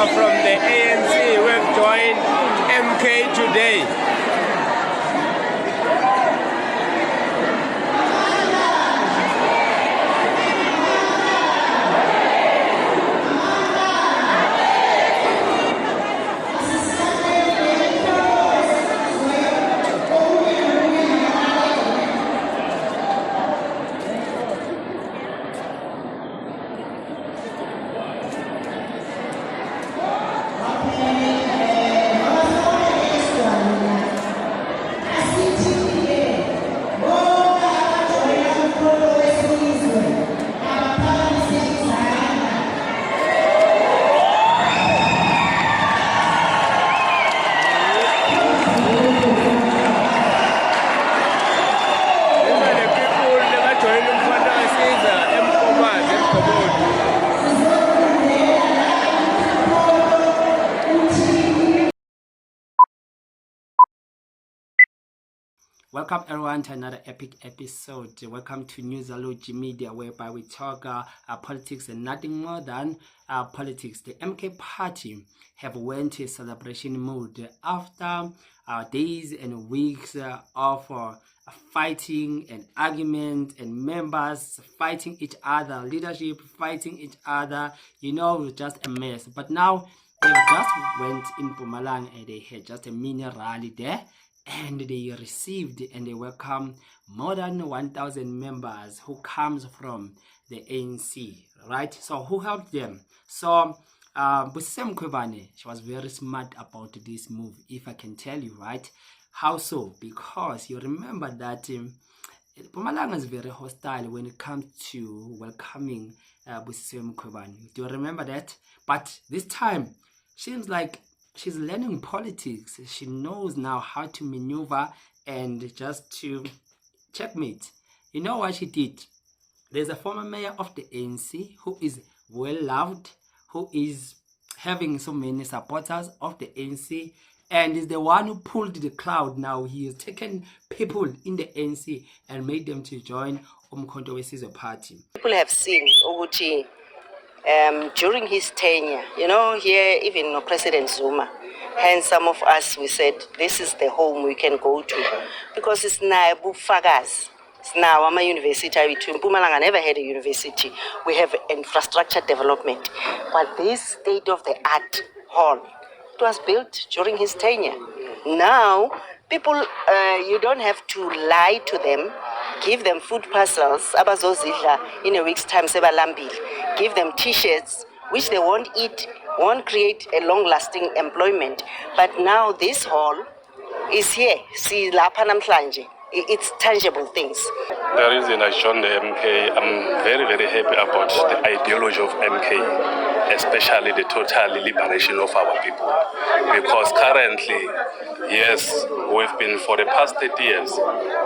From the ANC who have joined MK today. Welcome everyone to another epic episode. Welcome to Newsology Media, whereby we talk politics and nothing more than politics. The MK party have went to a celebration mode after days and weeks of fighting and argument and members fighting each other, leadership fighting each other, just a mess. But now they just went in Mpumalanga and they had just a mini rally there. And they received and they welcome more than 1,000 members who comes from the ANC, right? So who helped them? So Mkhwebane, she was very smart about this move, if I can tell you, right? How so? Because you remember that Mpumalanga is very hostile when it comes to welcoming Mkhwebane. Do you remember that? But this time, seems like she's learning politics. She knows now how to maneuver and just to checkmate. You know what she did? There's a former mayor of the ANC who is well loved, who is having so many supporters of the ANC, and is the one who pulled the crowd. Now he has taken people in the ANC and made them to join Mkhwebane party. People have seen Oguchi during his tenure, here even President Zuma, hence some of us, we said, this is the home we can go to, because it's now Fagas. It's now a university. Mpumalanga never had a university. We have infrastructure development. But this state-of-the-art hall, it was built during his tenure. Now, people, you don't have to lie to them. Give them food parcels, abazozidla in a week's time, sebalambili. Give them t-shirts, which they won't eat, won't create a long-lasting employment. But now this hall is here. See, lapha namhlanje. It's tangible things. The reason I joined the MK, I'm very, very happy about the ideology of MK, especially the total liberation of our people. Because currently, yes, we've been for the past 30 years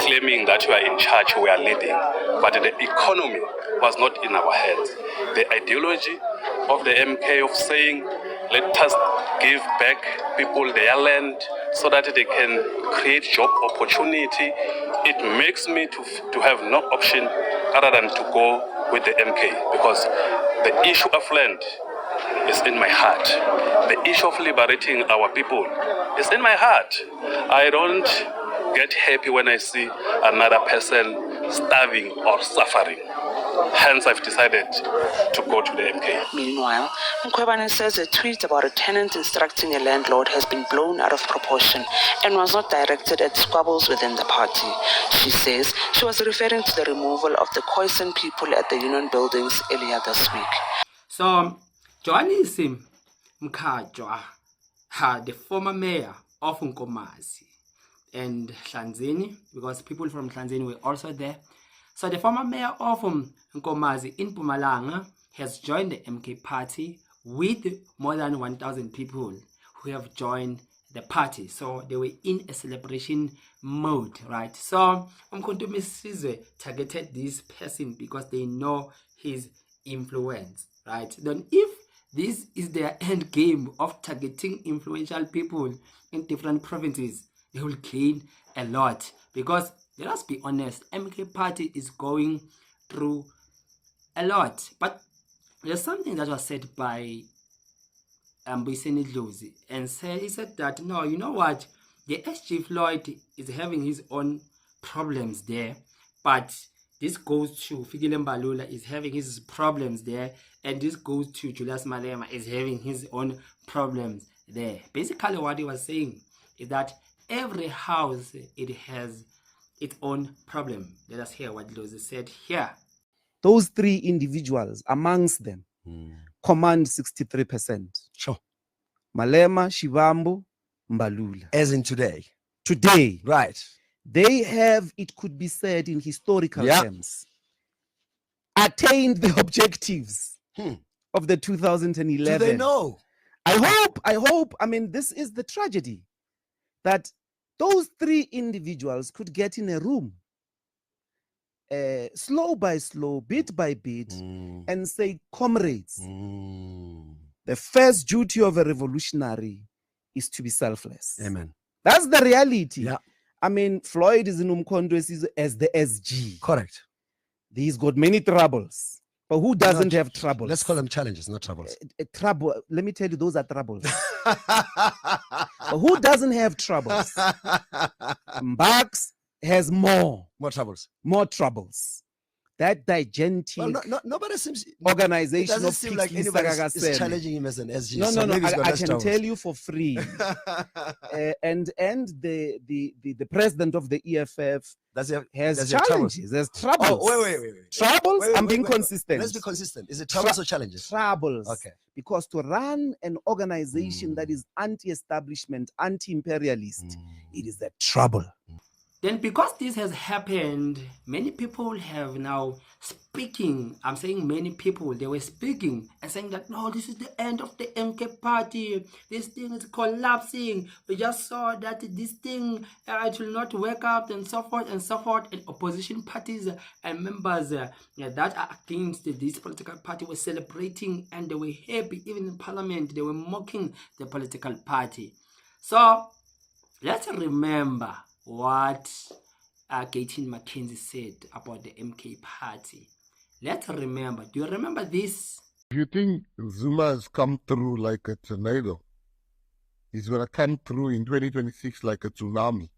claiming that we are in charge, we are leading, but the economy was not in our hands. The ideology of the MK of saying, let us give back people their land so that they can create job opportunity. It makes me to have no option other than to go with the MK, because the issue of land is in my heart. The issue of liberating our people is in my heart. I don't get happy when I see another person starving or suffering. Hence, I've decided to go to the MK. Meanwhile, Mkhwebane says a tweet about a tenant instructing a landlord has been blown out of proportion and was not directed at squabbles within the party. She says she was referring to the removal of the Khoisan people at the union buildings earlier this week. So, Johanisi Mkhajwa, the former mayor of Nkomazi and Hlanzeni, because people from Hlanzeni were also there. So the former mayor of Nkomazi in Mpumalanga has joined the MK party with more than 1,000 people who have joined the party. So they were in a celebration mode, right? So Umkhonto Sizwe targeted this person because they know his influence, right? Then if this is their end game of targeting influential people in different provinces, they will gain a lot, because let us be honest, MK party is going through a lot. But there's something that was said by Mbuyiseni Dlozi, and he said that, no, you know what, the SG Floyd is having his own problems there, but this goes to Fikile Mbalula is having his problems there, and this goes to Julius Malema is having his own problems there. Basically what he was saying is that every house, it has its own problem. Let us hear what Dlozi said here. Those three individuals amongst them command 63%. Sure. Malema, Shivambu, Mbalula. As in today. Today, Right. they have, it could be said in historical terms, attained the objectives of the 2011. Do they know? I hope, I mean, this is the tragedy, that those three individuals could get in a room, slow by slow, bit by bit, and say, comrades, the first duty of a revolutionary is to be selfless. Amen. That's the reality. Yeah. I mean, Floyd is in Umkhonto as the SG. Correct. He's got many troubles. But who doesn't have troubles? Let's call them challenges, not troubles. Trouble. Let me tell you, those are troubles. But who doesn't have troubles? Mbax has more troubles. More troubles. That gigantic nobody seems organization it doesn't of seem like anybody is challenging him as an SG. No, so I can tell you for free. And the president of the EFF has challenges. There's troubles. Oh, wait. Troubles? I'm being consistent. Let's be consistent. Is it troubles or challenges? Troubles. Okay. Because to run an organization that is anti-establishment, anti-imperialist, it is a trouble. Then because this has happened, many people have now speaking. I'm saying many people, they were speaking and saying that, no, this is the end of the MK party. This thing is collapsing. We just saw that this thing, it will not work out, and so forth and so forth. And opposition parties and members that are against this political party were celebrating, and they were happy. Even in parliament, they were mocking the political party. So let's remember what Gayton Mackenzie said about the MK party. Let's remember. Do you remember this? Do you think Zuma has come through like a tornado? He's going to come through in 2026 like a tsunami.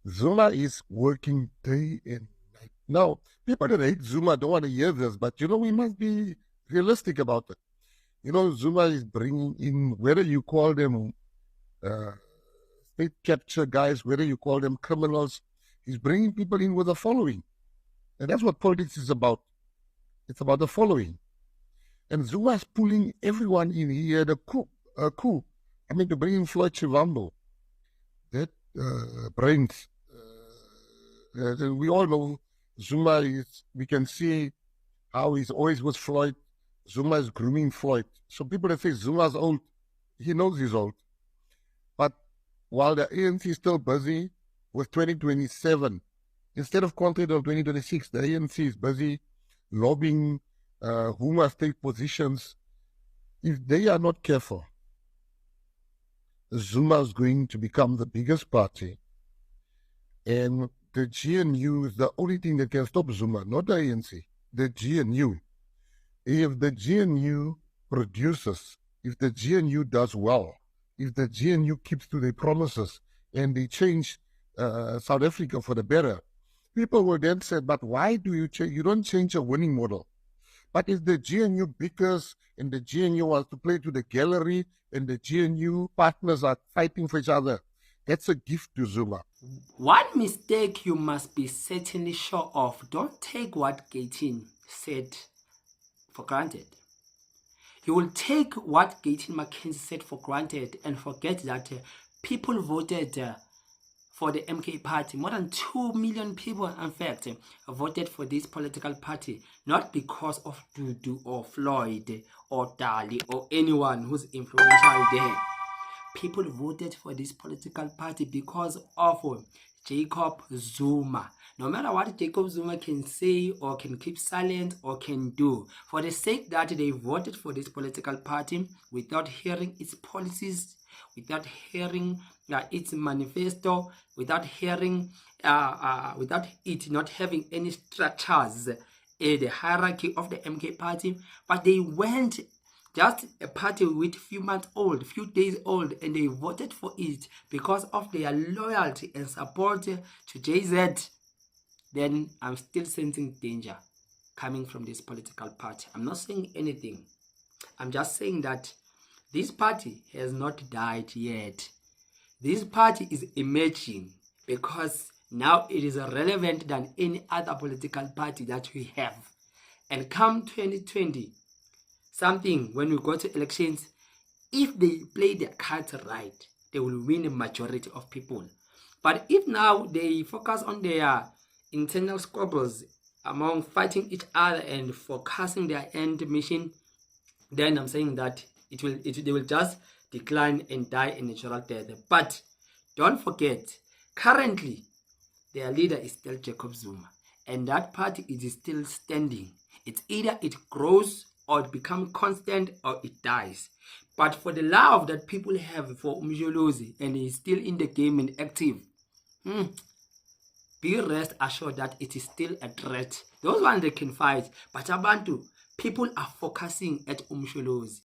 Zuma is working day and night. Now, people that hate Zuma don't want to hear this, but we must be realistic about it. Zuma is bringing in, whether you call them state capture guys, whether you call them criminals, he's bringing people in with a following. And that's what politics is about. It's about the following. And Zuma's pulling everyone in. He had a coup. To bring in Floyd Shivambu. That brains. We all know Zuma is, we can see how he's always with Floyd. Zuma is grooming Floyd. So people that say Zuma's old, he knows he's old. But while the ANC is still busy with 2027, instead of content of 2026, the ANC is busy lobbying who must take positions. If they are not careful, Zuma is going to become the biggest party. And the GNU is the only thing that can stop Zuma, not the ANC, the GNU. If the GNU produces, if the GNU does well, if the GNU keeps to their promises and they change South Africa for the better, people will then say, but why do you change? You don't change a winning model. But if the GNU bickers and the GNU wants to play to the gallery and the GNU partners are fighting for each other, that's a gift to Zuma. One mistake you must be certainly sure of. Don't take what Gayton said for granted. He will take what Gayton McKenzie said for granted and forget that people voted for the MK party. More than 2 million people, in fact, voted for this political party, not because of Dudu or Floyd or Dali or anyone who's influential there. People voted for this political party because of Jacob Zuma. No matter what Jacob Zuma can say or can keep silent or can do, for the sake that they voted for this political party without hearing its policies, without hearing its manifesto, without hearing, without it not having any structures in the hierarchy of the MK party, but they went just a party with few months old, few days old, and they voted for it because of their loyalty and support to JZ, then I'm still sensing danger coming from this political party. I'm not saying anything. I'm just saying that this party has not died yet. This party is emerging because now it is relevant than any other political party that we have. And come 2020, something, when we go to elections, if they play their cards right, they will win a majority of people. But if now they focus on their internal squabbles among fighting each other and focusing their end mission, then I'm saying that they will just decline and die a natural death. But don't forget, currently their leader is still Jacob Zuma, and that party is still standing. It's either it grows or it becomes constant or it dies. But for the love that people have for Umjolozi, and he's still in the game and active, be rest assured that it is still a threat. Those ones they can fight, but Abantu, people are focusing at Umjolozi.